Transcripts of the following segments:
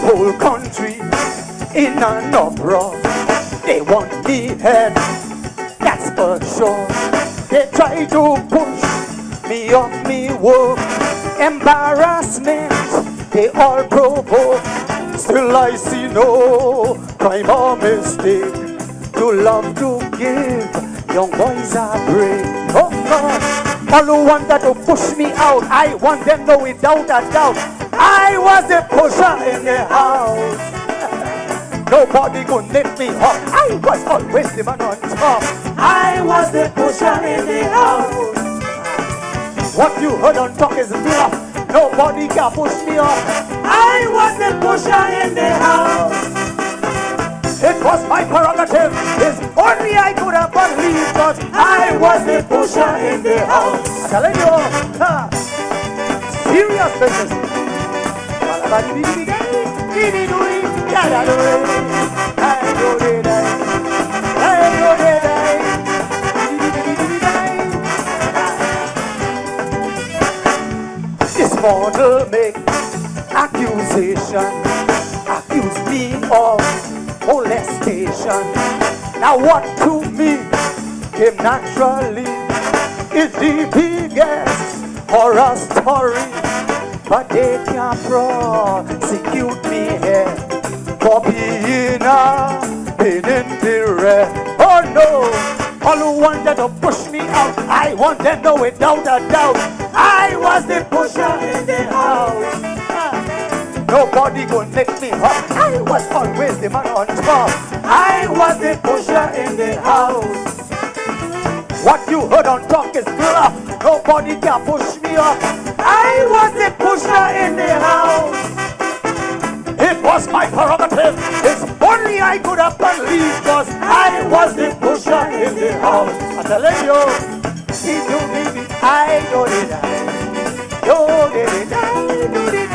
whole country in an uproar. They want me head, that's for sure. They try to push me off me work. Embarrassment, they all provoke. Still I see no crime or mistake. To love to give, young boys are brave. Oh God, all who wanted to push me out, I want them know without a doubt, I was the pusher in the house. Nobody could lift me up, I was always the man on top. I was the pusher in the house. What you heard on talk is bluff. Nobody can push me up. I was the pusher in the house. It was my prerogative. It's only I could have believed, but I was the pusher in the house. I'm telling you, serious business. This model make accusation, accuse me of molestation. Now what to me came naturally is the biggest horror story. But they can't prosecute me here for being a pain in the rear. Oh no, all who wanted to push me out, I want them to know without a doubt, I was the pusher in the house. Nobody could lift me up, I was always the man on top. I was the pusher in the house. What you heard on talk is bluff. Nobody can push me up. I was the pusher in the house. It was my prerogative. It's only I could have believed, cause I was the pusher in the house. I'm telling you, I do it, do it, do it,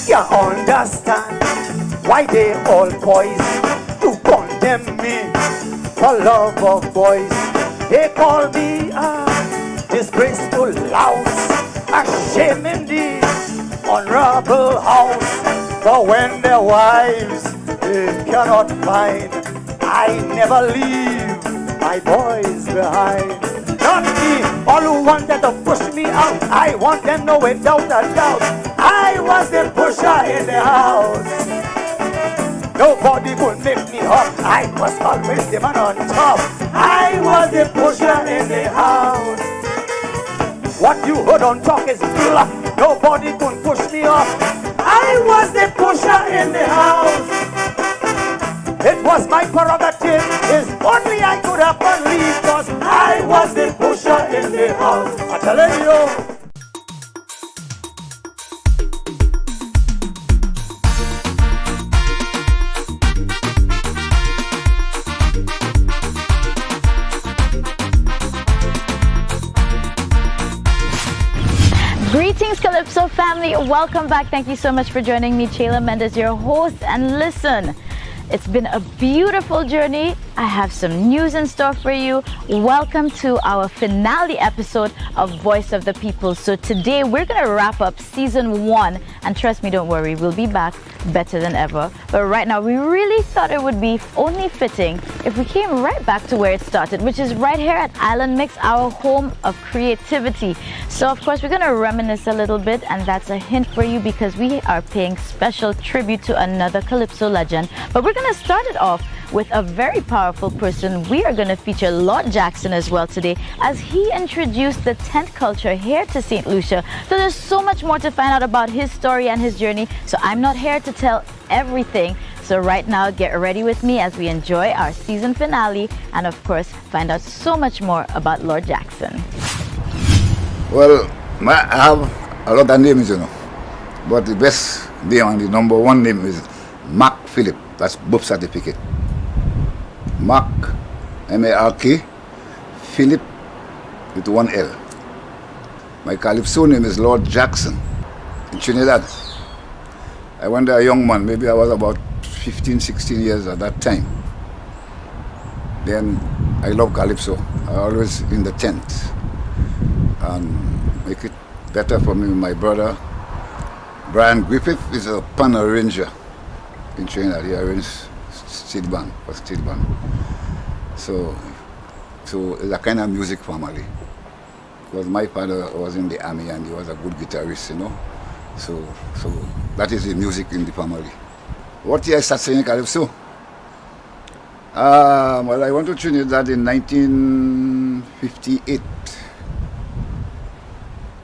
you understand why they all poise to condemn me for love of boys. They call me a disgraceful louse, a shame in the honorable house. For when their wives they cannot find, I never leave my boys behind. Not me, all who wanted to push me out, I want them to know without a doubt, I was the pusher in the house. Nobody could lift me up, I was always the man on top. I was the pusher in the house. What you heard on talk is bluff. Nobody could push me up. I was the pusher in the house. It was my prerogative. It's only I could have believed, cause I was the pusher in the house. I'm telling you. Greetings, Calypso family. Welcome back. Thank you so much for joining me, Chayla Mendez, your host. And listen, it's been a beautiful journey. I have some news in store for you. Welcome to our finale episode of Voice of the People. So today we're going to wrap up season 1. And trust me, don't worry, we'll be back better than ever. But right now, we really thought it would be only fitting if we came right back to where it started, which is right here at Island Mix, our home of creativity. So of course, we're going to reminisce a little bit, and that's a hint for you because we are paying special tribute to another Calypso legend. But we're going to start it off with a very powerful person. We are going to feature Lord Jackson as well today, as he introduced the tent culture here to St. Lucia. So there's so much more to find out about his story and his journey. So I'm not here to tell everything. So right now, get ready with me as we enjoy our season finale and of course, find out so much more about Lord Jackson. Well, I have a lot of names, you know, but the best name and the number one name is Mark Philip. That's birth certificate. Mark, M-A-R-K, Philip with one L. My calypso name is Lord Jackson in Trinidad. I was a young man, maybe I was about 15, 16 years at that time. Then I love calypso. I always in the tent and make it better for me. My brother Brian Griffith is a pan arranger in Trinidad. He arranges steel band for steel band. So it's a kind of music family. Because my father was in the army and he was a good guitarist, you know. So that is the music in the family. What year I started singing calypso? Well, I went to Trinidad in 1958.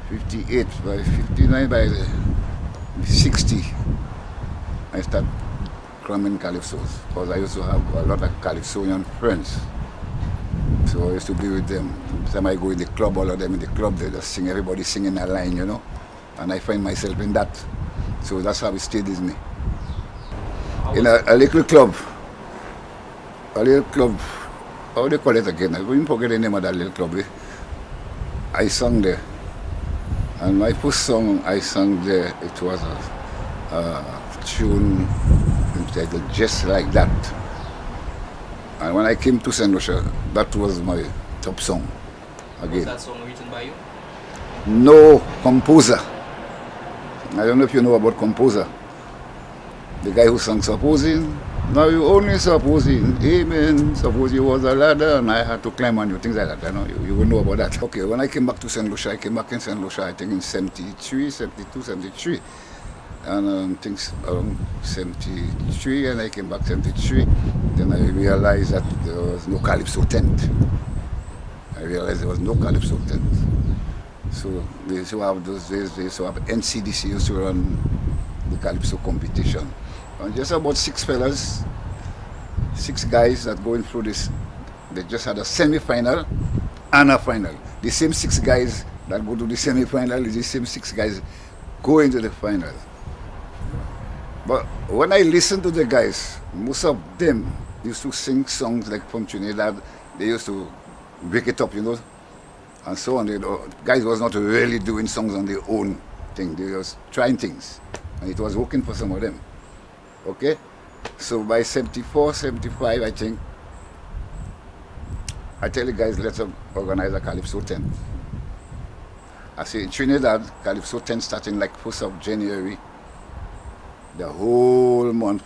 58, by 59, by 60, I started cramming calypsos. Because I used to have a lot of calypsonian friends. So I used to be with them. Every time I go in the club, all of them in the club, they just sing, everybody singing a line, you know. And I find myself in that. So that's how it stayed with me. In a little club, how do you call it again? I didn't forget the name of that little club. I sang there. And my first song I sang there, it was a tune entitled Just Like That. And when I came to St. Lucia, that was my top song again. Was that song written by you? No, composer. I don't know if you know about composer. The guy who sang Supposing, now you only supposing, amen, suppose you was a ladder and I had to climb on you, things like that. I know you will know about that. Okay, when I came back to St. Lucia, I came back in St. Lucia, I think in 73, 72, 73. And things around 73, and I came back 73. Then I realized that there was no calypso tent. I realized there was no calypso tent. So they used to have those days, they used to have NCDC used to run the calypso competition. And just about 6 fellas, 6 guys that going through this, they just had a semi-final and a final. The same 6 guys that go to the semi-final is the same 6 guys go into the final. But when I listen to the guys, most of them used to sing songs like from Trinidad. They used to break it up, you know, and so on. The guys was not really doing songs on their own thing. They was trying things, and it was working for some of them. Okay? So by 74, 75, I think, I tell the guys, let's organize a calypso tent. I say in Trinidad, calypso tent starting like 1st of January, the whole month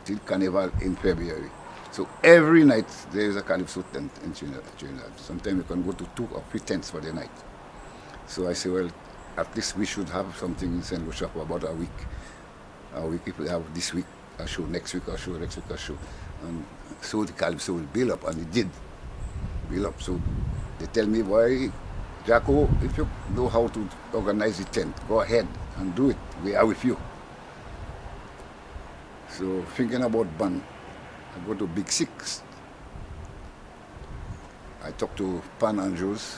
till Carnival in February. So every night there is a calypso tent in Trinidad. Sometimes you can go to 2 or 3 tents for the night. So I say, well, at least we should have something in St. Lucia for about a week. If we have this week a show, next week a show, next week a show. And so the calypso will build up, and it did build up. So they tell me, boy, Jacko, if you know how to organize the tent, go ahead and do it. We are with you. So thinking about band, I go to Big Six. I talk to Pan Andrews.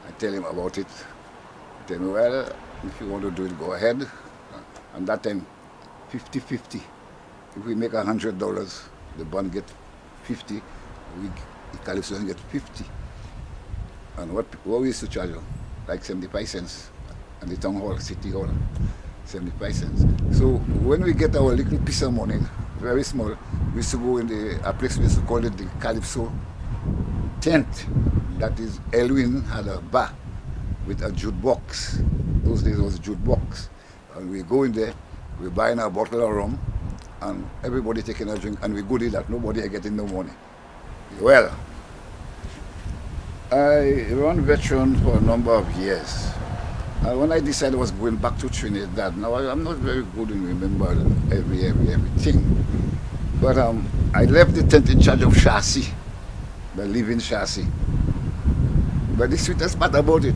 I tell him about it. He tell me, well, if you want to do it, go ahead. And that time, 50-50. If we make $100, the band get 50. The calypso get 50. And what we used to charge them? Like 75 cents at the town hall, city hall. 75 cents. So when we get our little piece of money, very small, we used to go in a place we used to call it the Calypso tent. That is, Elwin had a bar with a jute box. Those days was a jute box. And we go in there, we buy a bottle of rum, and everybody taking a drink, and we go to that, nobody are getting no money. Well, I run veteran for a number of years. And when I decided I was going back to Trinidad, now I'm not very good in remembering everything. But I left the tent in charge of chassis, the living chassis. But the sweetest part about it,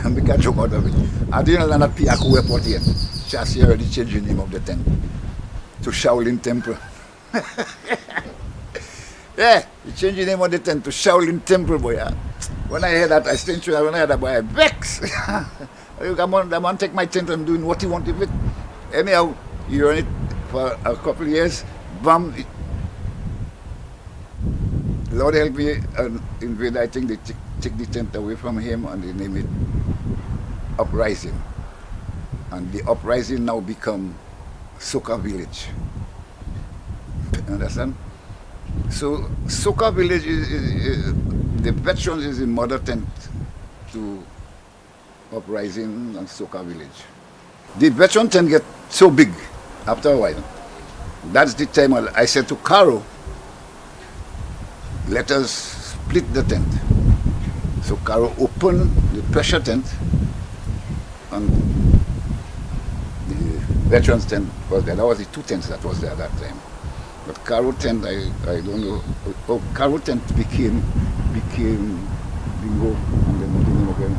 I make a joke out of it. I didn't land at Piaku Airport yet. Chassis already changed the name of the tent to Shaolin Temple. Yeah, he changed the name of the tent to Shaolin Temple, boy. When I heard that, I stayed in Trinidad. When I heard that, boy, I vex. The man take my tent and doing what he wanted with it. Anyhow, he run it for a couple of years. Bam. Lord help me, and I think they take the tent away from him and they name it Uprising. And the Uprising now become Soca Village. Understand? So Soca village the veterans is the mother tent to uprising and Soca village. The veteran tent get so big after a while. That's the time I said to Caro, let us split the tent. So Caro opened the pressure tent and the veterans tent was there. That was the two tents that was there at that time. But Caro tent, I don't know. Oh, Caro tent became bingo and then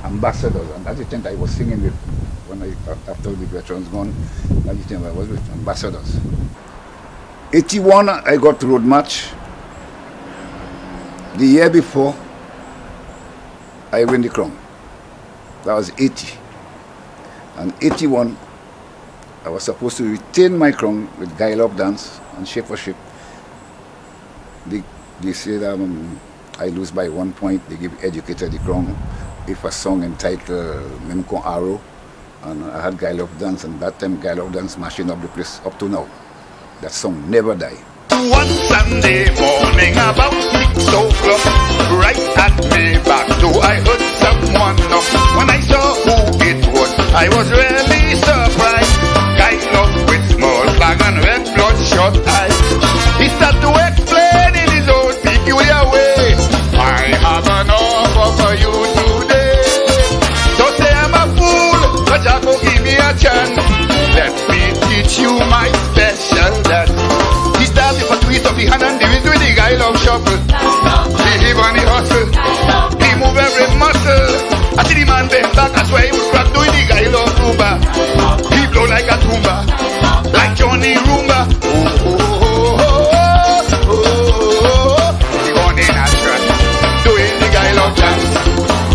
ambassadors, and that's the tent I was singing with when after the veterans gone. That's the time I was with ambassadors. 81 I got road march. The year before I win the crown. That was 80. And 81 I was supposed to retain my crown with Guy Love Dance and Shape for Shape. They said I lose by 1 point. They give Educator the crown. If a song entitled Memco Arrow, and I had Guy Love Dance, and that time Guy Love Dance mashing up the place up to now. That song never die. One Sunday morning about 6 o'clock, right at me back door I heard someone knock. When I saw who it was, I was really surprised. Guy Love with small flag and red bloodshot eyes. He started to explain in his own peculiar way, I have an offer for you today. Don't say I'm a fool, but Jack will give me a chance. Let me teach you my special dance. He started for twist of the hand and the with the Guy Love shuffle. He heave on the hustle, he move every muscle. I see the man bend back, that's why he was crack doing the Guy Love rumba. He blow like a tumba, like Johnny Roomba. Oh, oh, oh, oh, oh, oh. He gone in a track, doing the Guy Love dance.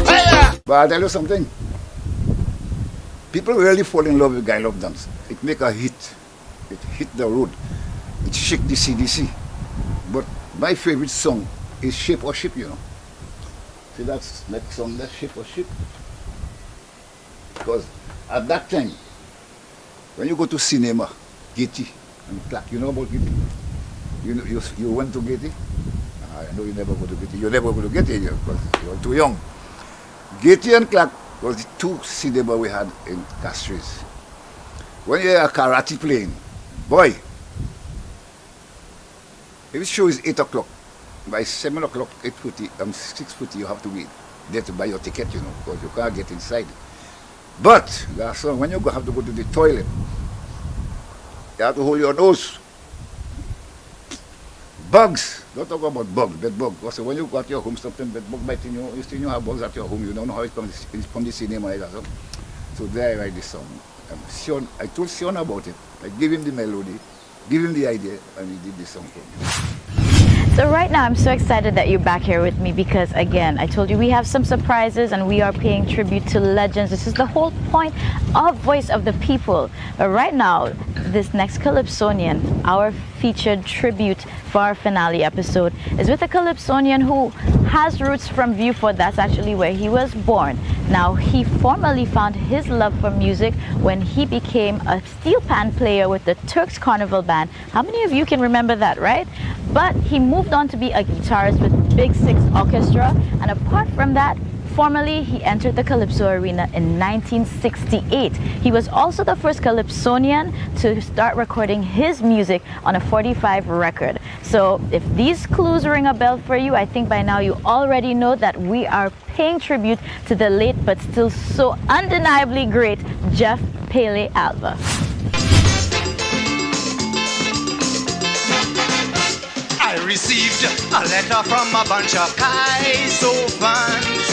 Hiya! But I'll tell you something. People really fall in love with Guy Love Dance. It make a hit. It hit the road. It shake the CDC. But my favorite song is Shape or Ship, you know. See that's that song, that Shape or Ship. Because at that time, when you go to cinema, Getty and Clark, you know about Getty? You went to Getty? I know you never go to Getty. You never go to Getty because you're too young. Getty and Clark was the two cinema we had in Castries. When you hear a karate playing, boy, if the show is 8 o'clock, by 7 o'clock, 8:40, 6:40, you have to be there to buy your ticket, you know, because you can't get inside. But, when you have to go to the toilet, you have to hold your nose. Bugs, don't talk about bugs, bed bug. Because when you got your home, something bed bug biting you, you still have bugs at your home, you don't know how it comes, it's from the cinema either. So there I write this song. I told Sion about it. I gave him the melody, give him the idea, and he did this song for me. So right now I'm so excited that you're back here with me because again, I told you we have some surprises and we are paying tribute to legends. This is the whole point of Voice of the People. But right now, this next Calypsonian, our featured tribute for our finale episode, is with a Calypsonian who has roots from Viewfort. That's actually where he was born. Now, he formerly found his love for music when he became a steel pan player with the Turks Carnival Band. How many of you can remember that, right? But he moved on to be a guitarist with Big Six Orchestra, and apart from that, formerly he entered the Calypso arena in 1968. He was also the first Calypsonian to start recording his music on a 45 record. So if these clues ring a bell for you, I think by now you already know that we are paying tribute to the late but still so undeniably great Jeff Pele Elva. I received a letter from a bunch of calypso fans,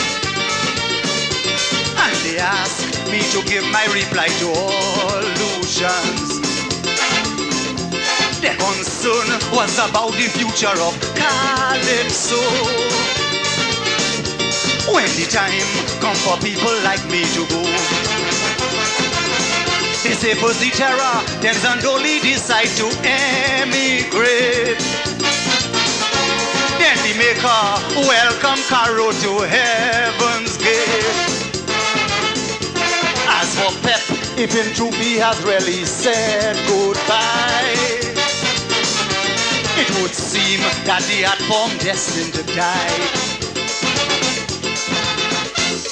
and they asked me to give my reply to all Lucians. Their concern was about the future of calypso. When the time come for people like me to go, they say Pussy Terror, them Zandoli decide to emigrate. Then the maker welcome Caro to heaven's gate. As for Pep, if in truth he has really said goodbye, it would seem that the art form destined to die.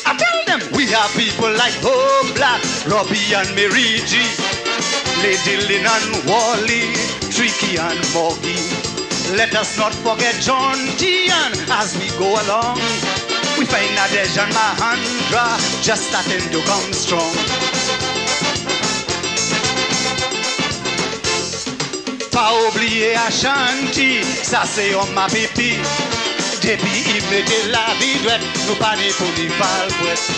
I tell them we have people like Bob Black, Robbie and Mary G, Lady Lynn and Wally, Tricky and Moggy. Let us not forget John Tian as we go along. We find Nadej and Mahandra just starting to come strong. Pas oublier Ashanti, ça c'est on ma pipi. Depuis il mettait la vie douette, nous pas né pour les falbouettes.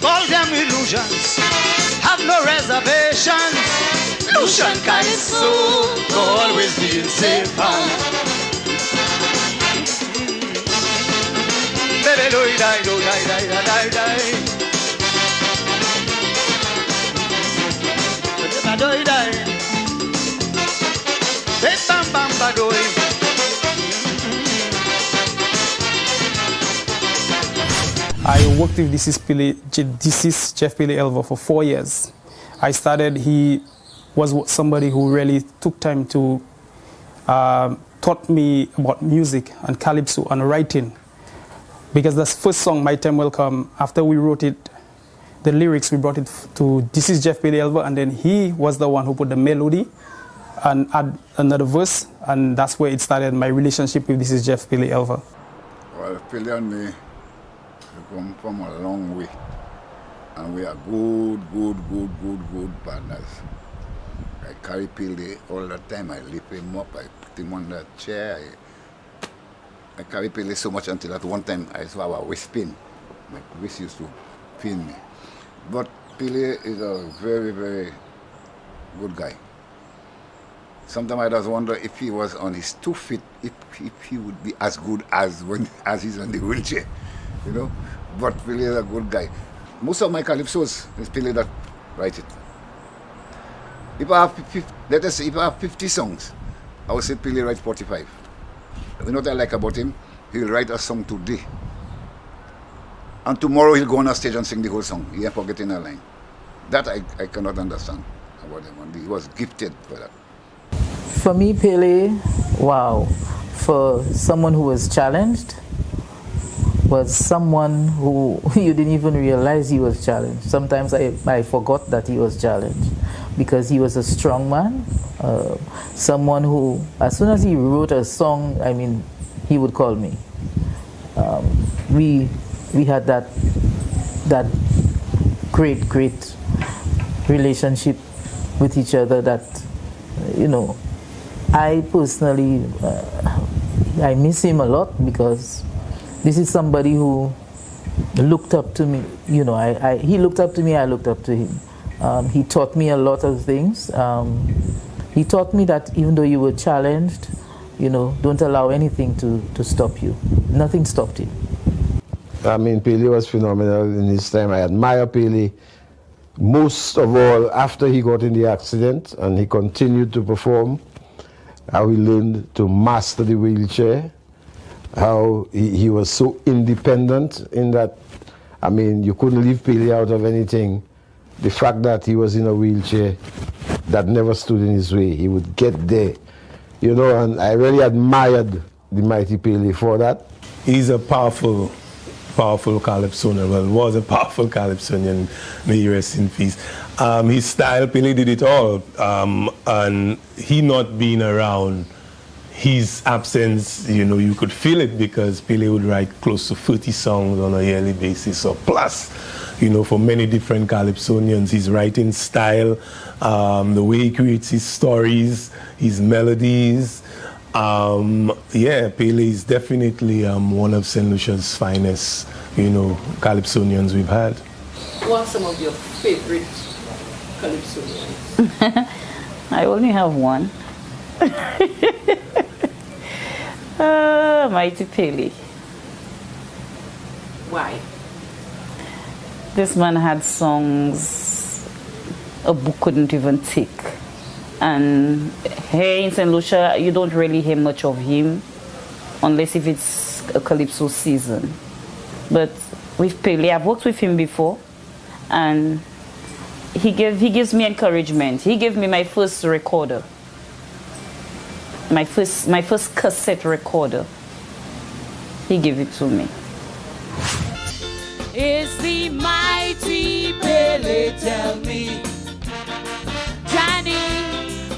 All them illusions, have no reservations. Lucian calypso, go always be in safe hands. Baby, do die, do die, die, die, die. Do die. Bam, bam, ba, do. I worked with this is Chef Pele Elva for 4 years. I started, he was somebody who really took time to taught me about music and calypso and writing. Because the first song, My Time Will Come, after we wrote it, the lyrics, we brought it to This is Jeff Pele Elva, and then he was the one who put the melody and add another verse, and that's where it started, my relationship with This is Jeff Pele Elva. Well, Pele and me, we come from a long way, and we are good partners. I carry Pele all the time, I lift him up, I put him on the chair. I carry Pele so much until at one time I saw a waist pain. My waist used to pain me. But Pele is a very, very good guy. Sometimes I just wonder if he was on his 2 feet, if he would be as good as he's on the wheelchair, you know. But Pele is a good guy. Most of my calypsos is Pele that writes it. If I have, let us say, if I have 50 songs, I would say Pele writes 45. You know what I like about him? He'll write a song today, and tomorrow he'll go on a stage and sing the whole song. He ain't forgetting a line. That I cannot understand about him. And he was gifted for that. For me, Pele, wow, for someone who was challenged, was someone who you didn't even realize he was challenged. Sometimes I forgot that he was challenged because he was a strong man, someone who, as soon as he wrote a song, I mean, he would call me. We had that great relationship with each other that, you know, I personally, I miss him a lot because this is somebody who looked up to me. You know, he looked up to me, I looked up to him. He taught me a lot of things. He taught me that even though you were challenged, you know, don't allow anything to stop you. Nothing stopped him. I mean, Pele was phenomenal in his time. I admire Pele most of all after he got in the accident and he continued to perform, how he learned to master the wheelchair, how he was so independent in that, I mean, you couldn't leave Pele out of anything. The fact that he was in a wheelchair, that never stood in his way. He would get there, you know, and I really admired the mighty Pele for that. He's a powerful calypsonian. Well, was a powerful calypsonian. May he rest in peace. His style, Pele did it all, and he not being around, his absence, you know, you could feel it because Pele would write close to 30 songs on a yearly basis or plus, you know, for many different calypsonians. His writing style, the way he creates his stories, his melodies. Yeah, Pele is definitely one of St. Lucia's finest, you know, calypsonians we've had. What are some of your favorite calypsonians? I only have one. Mighty Pele. Why? This man had songs a book couldn't even take. And here in St. Lucia, you don't really hear much of him unless if it's a calypso season. But with Pele, I've worked with him before, and he gives me encouragement. He gave me my first recorder. my first cassette recorder. He gave it to me. Is the mighty Pele, tell me, Johnny,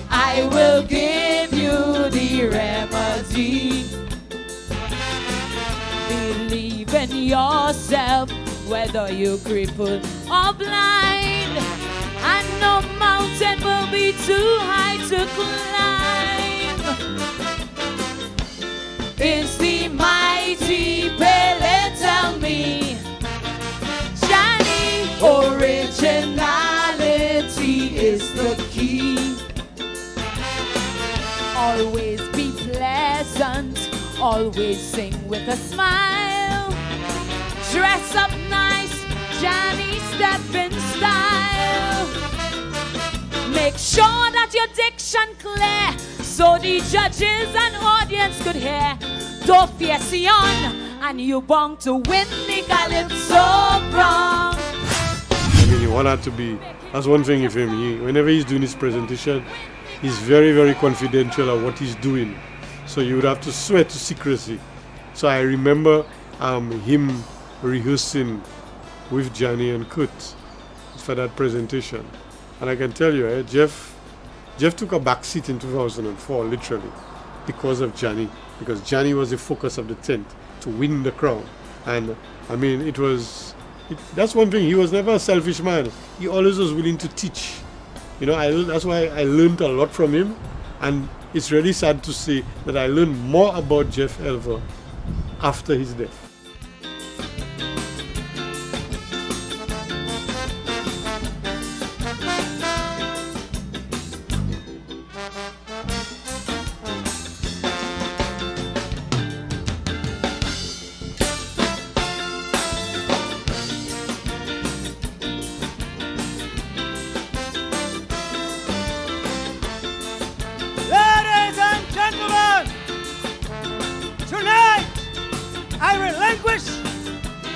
I will give you the remedy. Believe in yourself, whether you're crippled or blind, and no mountain will be too high to climb. Is the mighty Pele, tell me, Johnny, originality is the key. Always be pleasant, always sing with a smile. Dress up nice, Johnny, step in style. Make sure that your diction clear, so the judges and audience could hear. Don't fear Sion, and you bound to win the calypso wrong. I mean, you want that to be, that's one thing with him. Whenever he's doing his presentation, he's very, very confidential of what he's doing. So you would have to swear to secrecy. So I remember him rehearsing with Johnny and Kurt for that presentation. And I can tell you, Jeff took a back seat in 2004, literally, because of Johnny. Because Johnny was the focus of the tent to win the crown. And I mean, that's one thing. He was never a selfish man. He always was willing to teach. You know, that's why I learned a lot from him. And it's really sad to say that I learned more about Jeff Elva after his death.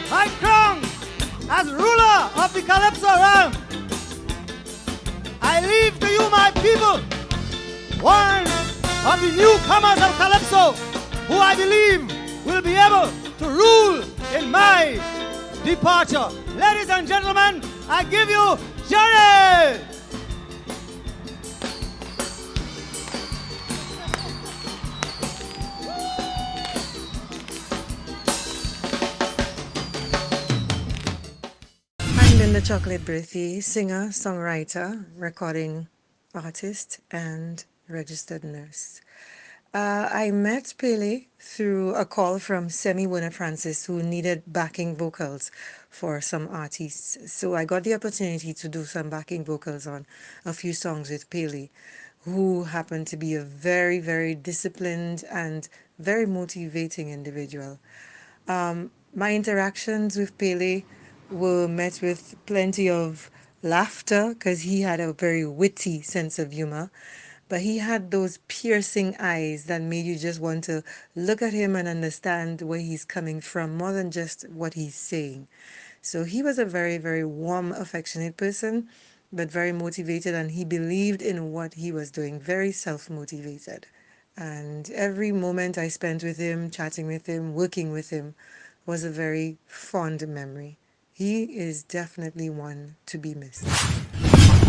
My crown as ruler of the calypso realm. I leave to you, my people, one of the newcomers of calypso, who I believe will be able to rule in my departure. Ladies and gentlemen, I give you Johnny! The Chocolate Breathy, singer, songwriter, recording artist, and registered nurse. I met Pele through a call from Semi Werner Francis, who needed backing vocals for some artists. So I got the opportunity to do some backing vocals on a few songs with Pele, who happened to be a very, very disciplined and very motivating individual. My interactions with Pele were met with plenty of laughter because he had a very witty sense of humor, but he had those piercing eyes that made you just want to look at him and understand where he's coming from more than just what he's saying. So he was a very, very warm, affectionate person, but very motivated, and he believed in what he was doing, very self-motivated. And every moment I spent with him, chatting with him, working with him, was a very fond memory. He is definitely one to be missed.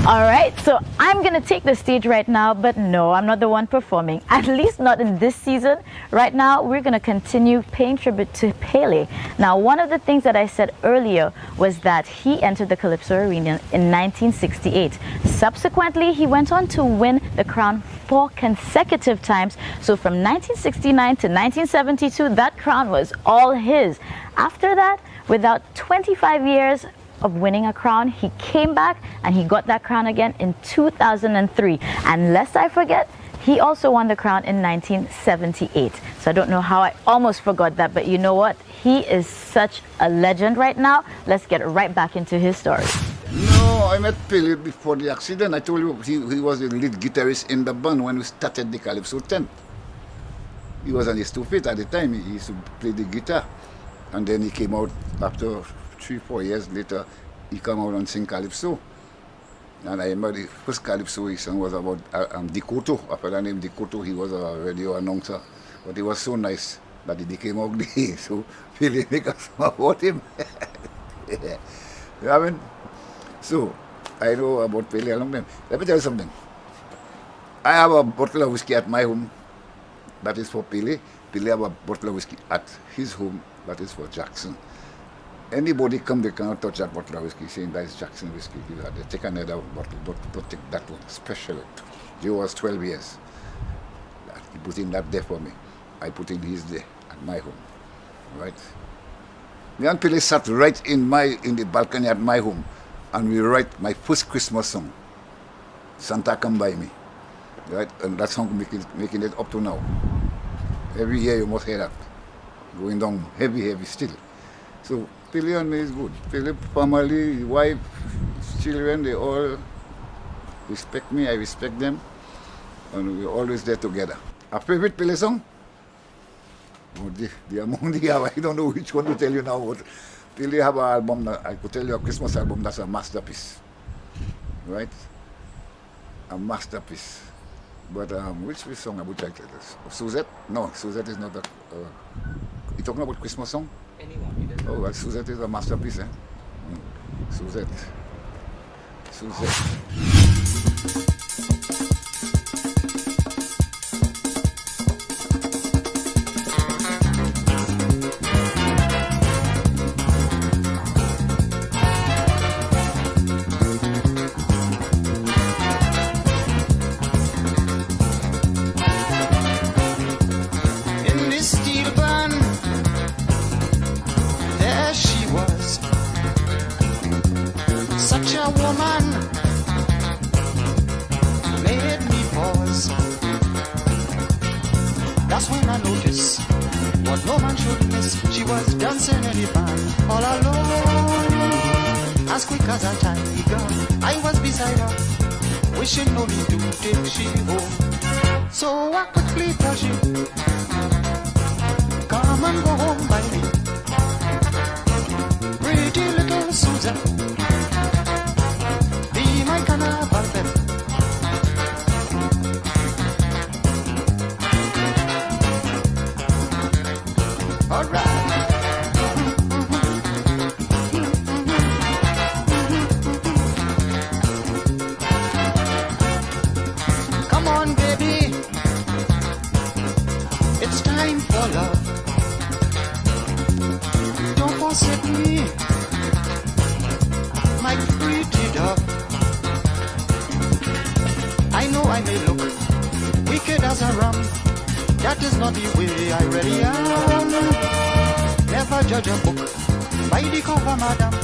All right, so I'm going to take the stage right now, but no, I'm not the one performing, at least not in this season. Right now, we're going to continue paying tribute to Pele. Now, one of the things that I said earlier was that he entered the Calypso Arena in 1968. Subsequently, he went on to win the crown 4 consecutive times. So from 1969 to 1972, that crown was all his. After that, without 25 years of winning a crown, he came back and he got that crown again in 2003. And lest I forget, he also won the crown in 1978. So I don't know how I almost forgot that, but you know what? He is such a legend right now. Let's get right back into his story. No, I met Pele before the accident. I told you he was the lead guitarist in the band when we started the Calypso tent. He was on his 2 feet at the time. He used to play the guitar. And then he came out after 3-4 years later. He came out and sing Calypso. And I remember the first calypso he sang was about Dikoto. A fellow named Dikoto, he was a radio announcer. But he was so nice that he became ugly. So Pele make a song about him. You know what I mean? So I know about Pele a long time. Let me tell you something. I have a bottle of whiskey at my home. That is for Pele. Pele have a bottle of whiskey at his home. That is for Jackson. Anybody come, they cannot touch that bottle of whiskey, saying that is Jackson whiskey. They take another bottle, don't take that one, special. Joe was 12 years. He put in that there for me. I put in his there at my home. Right? Me and Pele sat right in the balcony at my home, and we write my first Christmas song, Santa Come By Me. Right? And that song making it up to now. Every year you must hear that. Going down heavy still. So Pele and me is good. Pele family, wife, children, they all respect me, I respect them, and we're always there together. A favorite Pele song? Oh, the among the I don't know which one to tell you now, but Pele have an album, I could tell you a Christmas album that's a masterpiece. Right? A masterpiece. But which song I would like to tell this? Suzette? No, Suzette is not a... you talking about Christmas song? Oh, well, Suzette is a masterpiece, eh? Suzette. In this steel bun, there she was, such a woman, made me pause. That's when I noticed what no man should miss. She was dancing in the band all alone, as quick as a tiger. I was beside her, wishing no need to take she home. So I quickly tell she, come and go home by me, pretty little Susan, be my carnival pet. All right. Come on, baby, it's time for love. Don't forsake me, my pretty dove. I know I may look wicked as a ram. That is not the way I really am. Never judge a book by the cover, madam.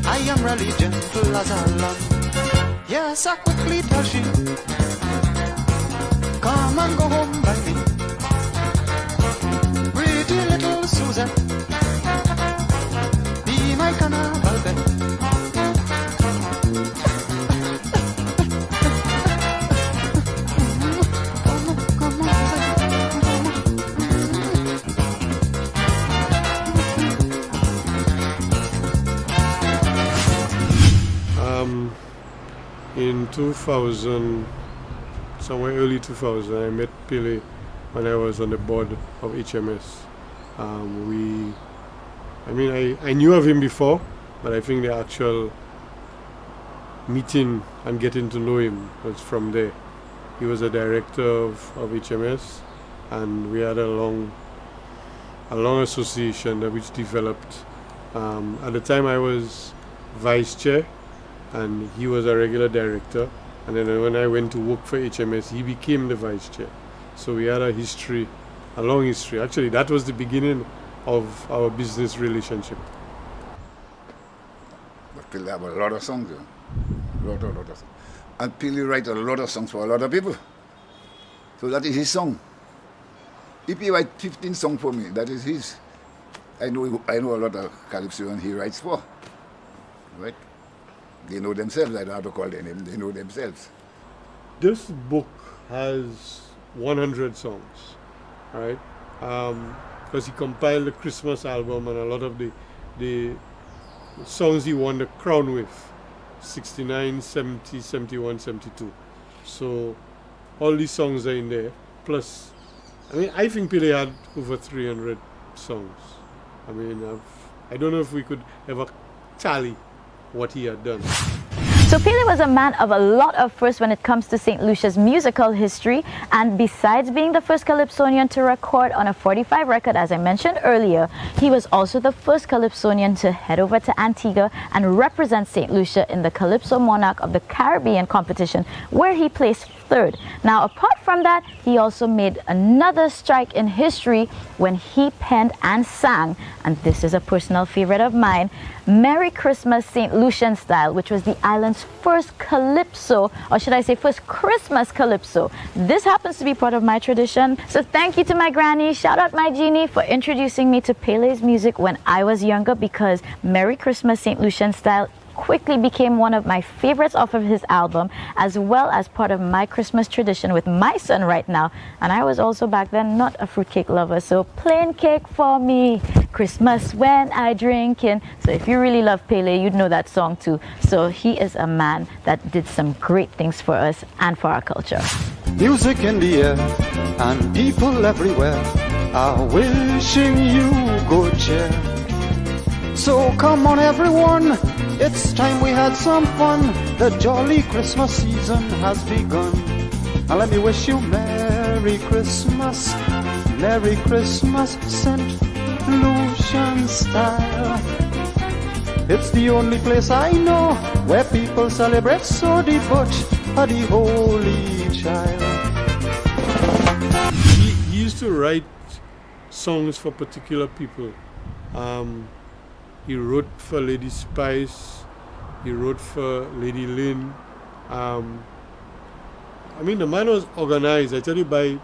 I am really gentle as a lamb. Yes, I quickly tell she, come and go home by me, pretty little Susan, be my carnival pet. In 2000, somewhere early 2000, I met Pele when I was on the board of HMS. I knew of him before, but I think the actual meeting and getting to know him was from there. He was a director of HMS, and we had a long association which developed. At the time I was vice chair, and he was a regular director, and then when I went to work for HMS, he became the vice chair. So we had a long history. Actually, that was the beginning of our business relationship. But Pele have a lot of songs, you know? Lot of songs. And Pele write a lot of songs for a lot of people. So that is his song. If he write 15 songs for me, that is his. I know a lot of calypso and he writes for. Right? They know themselves. I don't have to call their name. They know themselves. This book has 100 songs, right? Because he compiled the Christmas album and a lot of the songs he won the crown with. 69, 70, 71, 72. So all these songs are in there. Plus, I mean, I think Pele had over 300 songs. I mean, I don't know if we could ever tally what he had done. So Pele was a man of a lot of firsts when it comes to St. Lucia's musical history, and besides being the first calypsonian to record on a 45 record, as I mentioned earlier, he was also the first calypsonian to head over to Antigua and represent St. Lucia in the Calypso Monarch of the Caribbean competition, where he placed third. Now, apart from that, he also made another strike in history when he penned and sang, and this is a personal favorite of mine, Merry Christmas St. Lucian Style, which was the island's first calypso, or should I say first Christmas calypso. This happens to be part of my tradition, so thank you to my granny, shout out my genie, for introducing me to Pelé's music when I was younger, because Merry Christmas St. Lucian Style quickly became one of my favorites off of his album, as well as part of my Christmas tradition with my son right now. And I was also back then not a fruitcake lover, so plain cake for me, Christmas when I drinkin'. So if you really love Pele, you'd know that song too. So he is a man that did some great things for us and for our culture. Music in the air and people everywhere are wishing you good cheer. So come on everyone, it's time we had some fun. The jolly Christmas season has begun. And let me wish you Merry Christmas St. Lucian Style. It's the only place I know where people celebrate so devout the Holy Child. He used to write songs for particular people. He wrote for Lady Spice, he wrote for Lady Lynn. I mean, the man was organized. I tell you, by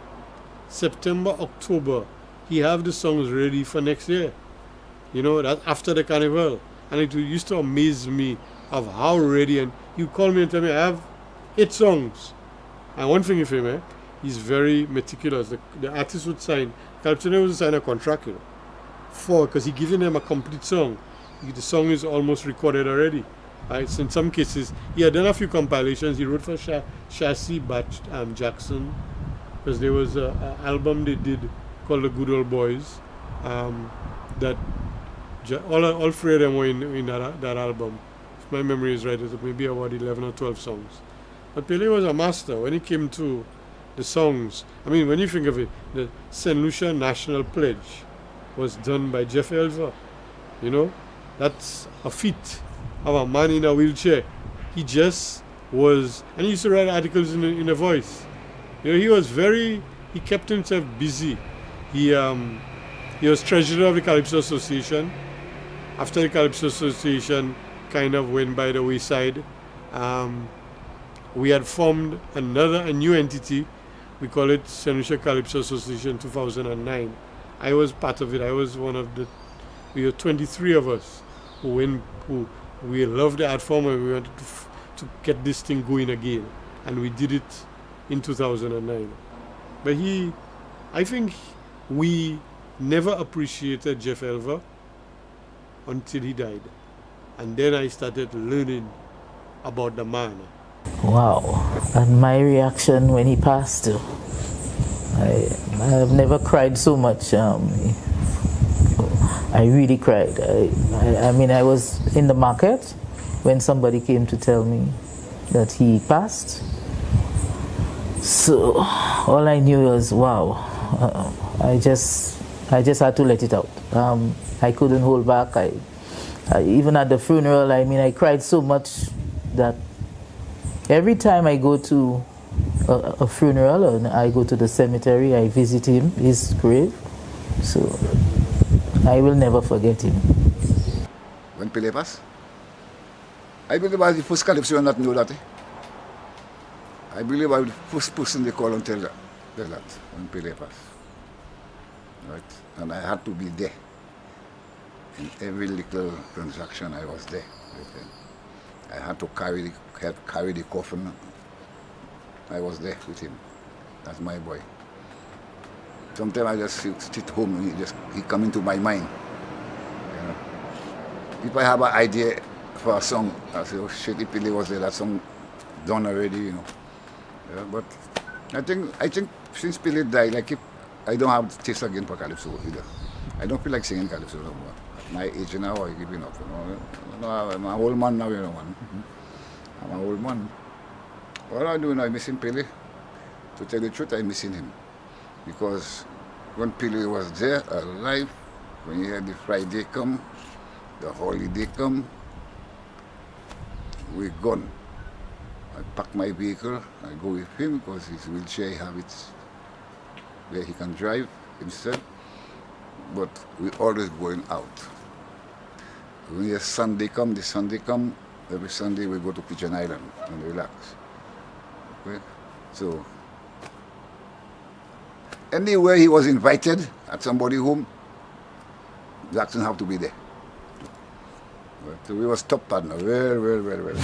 September, October, he have the songs ready for next year. You know, that after the carnival. And it used to amaze me of how ready, and he would call me and tell me, I have 8 songs. And one thing with him, he's very meticulous. The artist would sign, Calypsonian would sign a contract, you know, because he's giving them a complete song. The song is almost recorded already. Right? So in some cases, he had done a few compilations. He wrote for Chassis Jackson, because there was an album they did called The Good Old Boys, that all 3 of them were in that album. If my memory is right, it was maybe about 11 or 12 songs. But Pele was a master when it came to the songs. I mean, when you think of it, the St. Lucia National Pledge was done by Jeff Elva. You know, that's a feat of a man in a wheelchair. He just was, and he used to write articles in a voice. You know, he kept himself busy. He was treasurer of the Calypso Association. After the Calypso Association kind of went by the wayside, we had formed a new entity. We call it St. Lucia Calypso Association 2009. I was part of it. I was one of we were 23 of us who we loved the art form, and we wanted to get this thing going again. And we did it in 2009. But I think we never appreciated Jeff Elva until he died. And then I started learning about the man. Wow. And my reaction when he passed, I have never cried so much. I really cried. I mean, I was in the market when somebody came to tell me that he passed. So all I knew was, wow. I just had to let it out. I couldn't hold back. I even at the funeral, I mean, I cried so much that every time I go to a funeral and I go to the cemetery, I visit him, his grave. So I will never forget him. When Pele passed, I believe I was the first calypso that knew that. I believe I was the first person they call and tell that when Pele passed. Right? And I had to be there. In every little transaction, I was there with him. I had to carry the coffin. I was there with him. That's my boy. Sometimes I just sit home and he come into my mind. You know? If I have an idea for a song. I said, oh shit, if Pele was there, that song done already, you know. Yeah, but I think since Pele died, like I don't have taste again for calypso either. I don't feel like singing calypso no more. At my age now, I'm giving up, you know. I'm an old man now, you know, man. I'm an old man. What I do now, I'm missing Pele. To tell the truth, I'm missing him. Because when Pele was there, alive, when you had the Friday come, the holiday come, we're gone. I pack my vehicle, I go with him because his wheelchair have it where he can drive himself. But we always going out. When the Sunday come, every Sunday we go to Pigeon Island and relax. Okay? So, anywhere he was invited at somebody's home, Jackson have to be there. But we was top partner, very.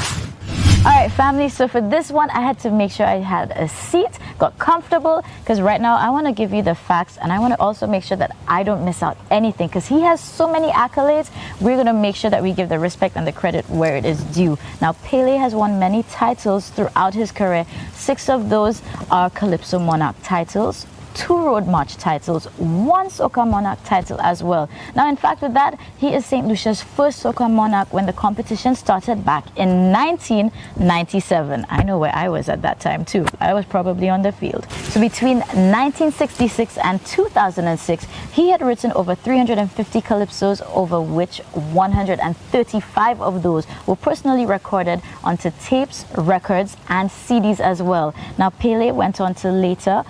All right, family, so for this one, I had to make sure I had a seat, got comfortable, because right now I want to give you the facts, and I want to also make sure that I don't miss out anything, because he has so many accolades. We're going to make sure that we give the respect and the credit where it is due. Now, Pele has won many titles throughout his career. 6 of those are Calypso Monarch titles, 2 Road March titles, 1 Soca Monarch title as well. Now, in fact, with that, he is St. Lucia's first Soca Monarch when the competition started back in 1997. I know where I was at that time too. I was probably on the field. So between 1966 and 2006, he had written over 350 calypsos, over which 135 of those were personally recorded onto tapes, records, and CDs as well. Now, Pele went on to later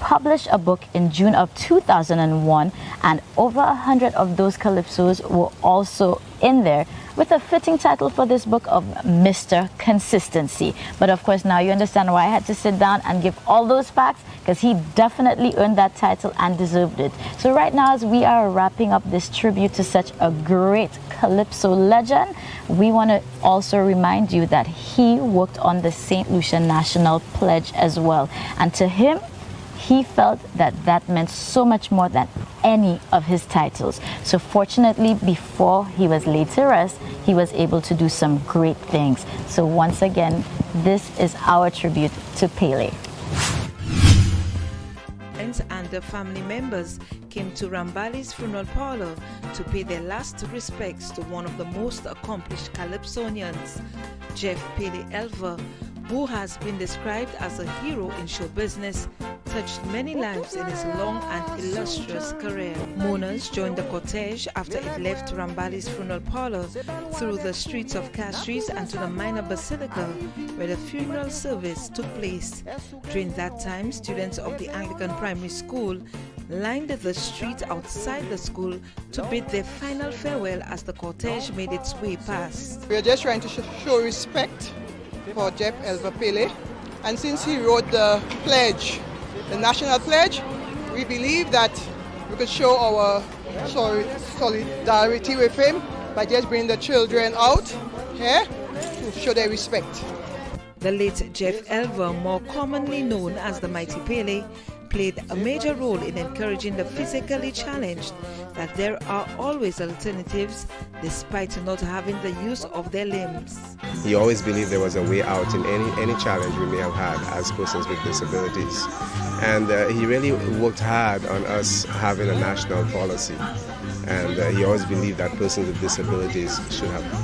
published a book in June of 2001, and over 100 of those calypsos were also in there, with a fitting title for this book of Mr. Consistency. But of course, now you understand why I had to sit down and give all those facts, because he definitely earned that title and deserved it. So right now, as we are wrapping up this tribute to such a great calypso legend, we want to also remind you that he worked on the St. Lucia National Pledge as well, and to him, he felt that that meant so much more than any of his titles. So fortunately, before he was laid to rest, he was able to do some great things. So once again, this is our tribute to Pele. Friends and their family members came to Rambali's funeral parlor to pay their last respects to one of the most accomplished calypsonians, Jeff Pele Elva, who has been described as a hero in show business, touched many lives in his long and illustrious career. Mourners joined the cortege after it left Rambali's funeral parlor through the streets of Castries and to the minor basilica where the funeral service took place. During that time, students of the Anglican Primary School lined the street outside the school to bid their final farewell as the cortege made its way past. We are just trying to show respect for Jeff Elva Pele, and since he wrote the pledge, the national pledge, we believe that we could show our solidarity with him by just bringing the children out here to show their respect. The late Jeff Elva, more commonly known as the Mighty Pele, played a major role in encouraging the physically challenged that there are always alternatives despite not having the use of their limbs. He always believed there was a way out in any challenge we may have had as persons with disabilities. And he really worked hard on us having a national policy. And he always believed that persons with disabilities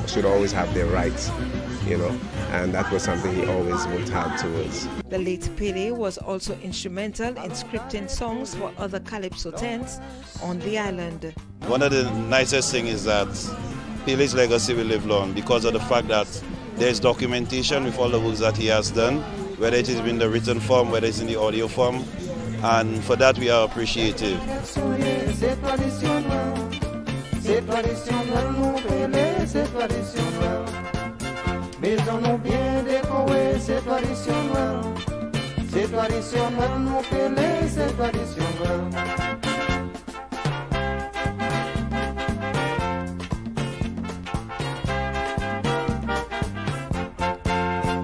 should always have their rights, you know, and that was something he always worked hard towards. The late Pele was also instrumental in scripting songs for other calypso tents on the island. One of the nicest things is that Pele's legacy will live long because of the fact that there is documentation with all the works that he has done, whether it is in the written form, whether it's in the audio form, and for that we are appreciative.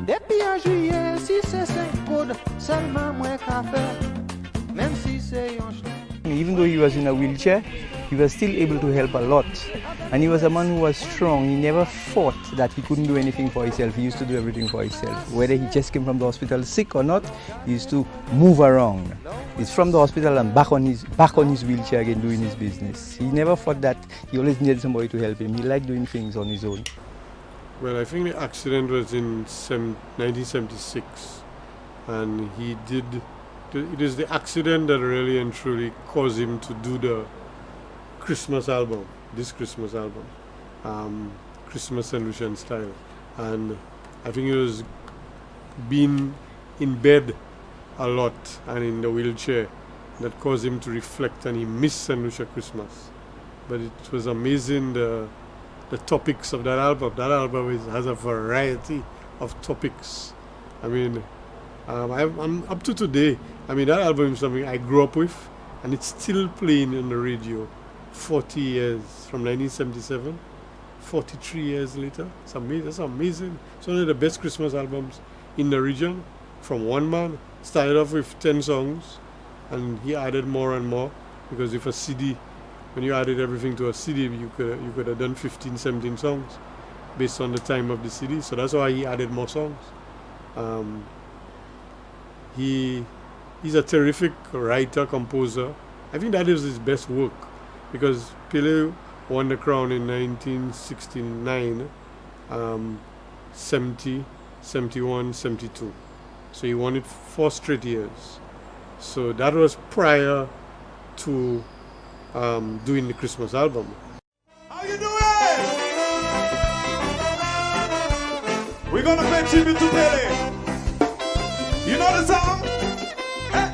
Depuis en juillet, si c'est 5 codes, seulement moins qu'à faire, même si c'est un. Even though he was in a wheelchair, he was still able to help a lot. And he was a man who was strong. He never thought that he couldn't do anything for himself. He used to do everything for himself. Whether he just came from the hospital sick or not, he used to move around. He's from the hospital and back on his wheelchair again doing his business. He never thought that he always needed somebody to help him. He liked doing things on his own. Well, I think the accident was in 1976, and it is the accident that really and truly caused him to do the Christmas album, this Christmas album, Christmas St. Lucian style. And I think he was being in bed a lot and in the wheelchair that caused him to reflect, and he missed St. Lucia Christmas. But it was amazing the topics of that album. That album has a variety of topics. I mean, I'm up to today. I mean, that album is something I grew up with, and it's still playing on the radio 40 years from 1977, 43 years later. It's amazing. That's amazing. It's one of the best Christmas albums in the region from one man. Started off with 10 songs, and he added more and more, because if a CD, when you added everything to a CD, you could have done 15, 17 songs based on the time of the CD. So that's why he added more songs. He's a terrific writer, composer. I think that is his best work, because Pele won the crown in 1969, 70, 71, 72. So he won it 4 straight years. So that was prior to doing the Christmas album. How you doing? We're gonna pay tribute to Pele. You know the song? Hey.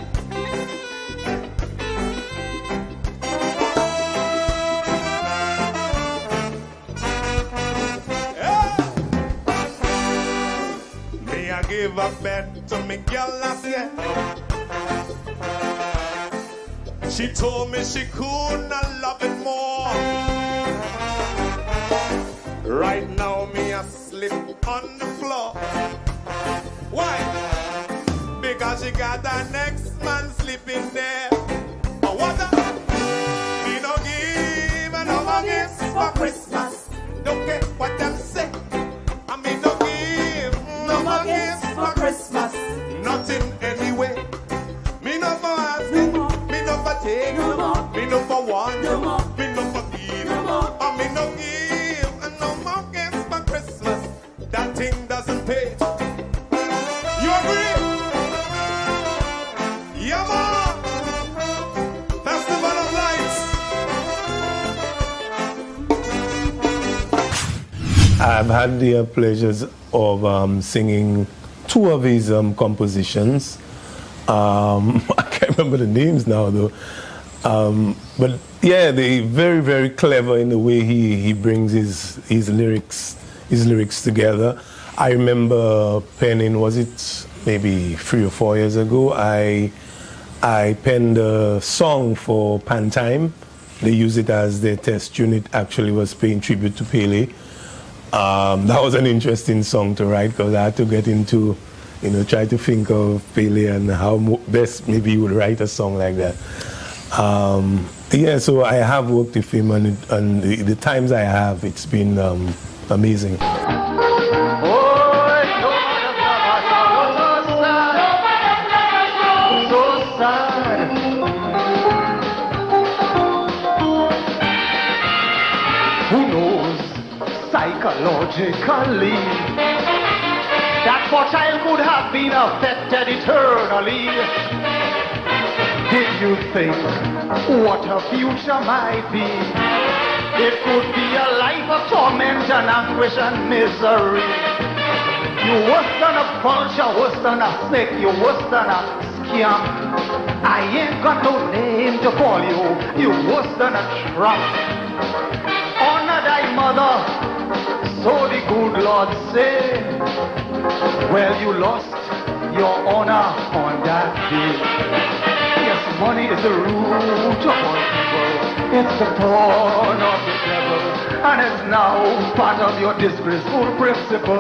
Yeah. Me I give a bet to me girl last year. She told me she couldn't love it more. Right now me asleep on the floor. Why? Because she got her next man sleeping there. But what the? Me no give no more gifts for Christmas. Don't care what them say. I me no give no more gifts for Christmas. Nothing anyway. Me no for asking. Me no for take. Me no for want. Me no for give. I me no give no more gifts for Christmas. That thing doesn't pay. You agree? Yeah, man. Festival of Lights. I've had the pleasures of singing 2 of his compositions. I can't remember the names now, though. But yeah, they're very, very clever in the way he brings his lyrics together. I remember penning, was it maybe 3 or 4 years ago, I penned a song for Pantime. They use it as their test tune. It actually was paying tribute to Pele. That was an interesting song to write, because I had to get into, try to think of Pele and how best maybe you would write a song like that. Yeah, so I have worked with him, and the times I have, it's been amazing. Psychologically, that poor child could have been affected eternally. Did you think what her future might be? It could be a life of torment and anguish and misery. You worse than a vulture, worse than a snake, you worse than a scam. I ain't got no name to call you, you worse than a trap. Honor thy mother, so the good Lord say. Well, you lost your honor on that day. Yes, money is the root of all evil. It's the pawn of the devil, and it's now part of your disgraceful principle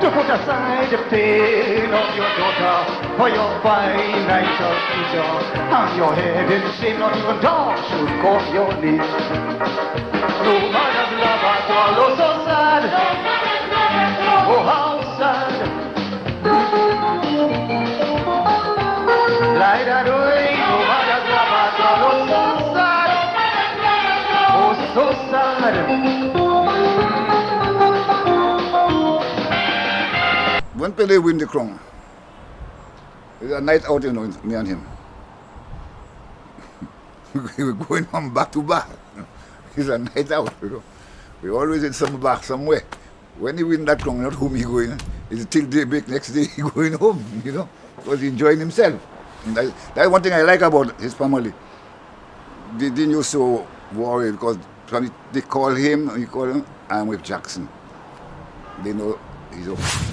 to put aside the pain of your daughter for your financial future. And your head in shame, not even dogs should call your name. No mother's love at all. Oh, so sad. Oh, how sad. Like that way. No mother's love at all. Oh, so sad. Oh, so sad. When Pele win the crown, it's a night out, you know, me and him. We were going on back to back. It's a night out, you know. We always in some back somewhere. When he win that crown, not home he going. It's till daybreak next day he going home, you know, because he enjoying himself. And that's one thing I like about his family. They didn't used to worry because when they call him, I'm with Jackson. They know he's okay.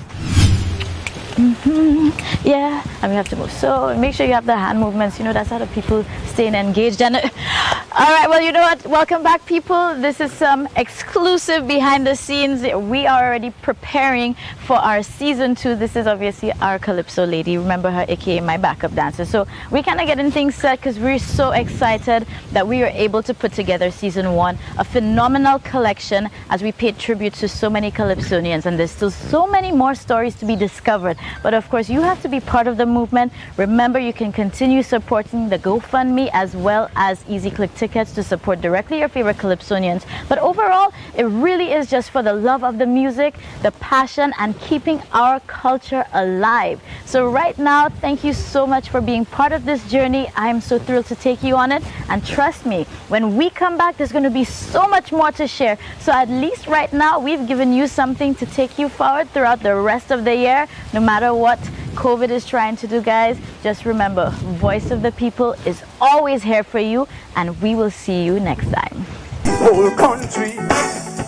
Yeah, and we have to move. So make sure you have the hand movements. You know, that's how the people staying engaged. And all right, well, you know what? Welcome back, people. This is some exclusive behind the scenes. We are already preparing for our season 2. This is obviously our calypso lady. Remember her, aka my backup dancer. So we kind of getting things set because we're so excited that we were able to put together season 1, a phenomenal collection as we paid tribute to so many calypsonians, and there's still so many more stories to be discovered. But of course, you have to be part of the movement. Remember, you can continue supporting the GoFundMe as well as Easy Click tickets to support directly your favorite calypsonians. But overall, it really is just for the love of the music, the passion, and keeping our culture alive. So right now, thank you so much for being part of this journey. I am so thrilled to take you on it. And trust me, when we come back, there's going to be so much more to share. So at least right now, we've given you something to take you forward throughout the rest of the year. No matter what COVID is trying to do, guys, just remember, Voice of the People is always here for you, and we will see you next time. Whole country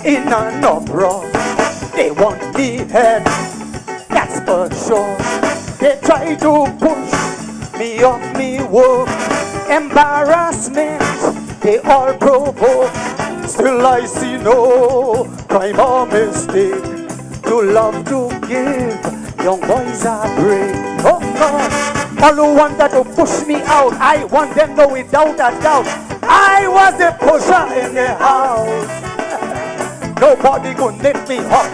in an uproar. They want me head, that's for sure. They try to push me off me work. Embarrassment, they all provoke. Still I see no crime or mistake. To love to give, young boys are brave. Oh God, all who wanted to push me out, I want them to know without a doubt, I was the pusher in the house. Nobody could lift me up.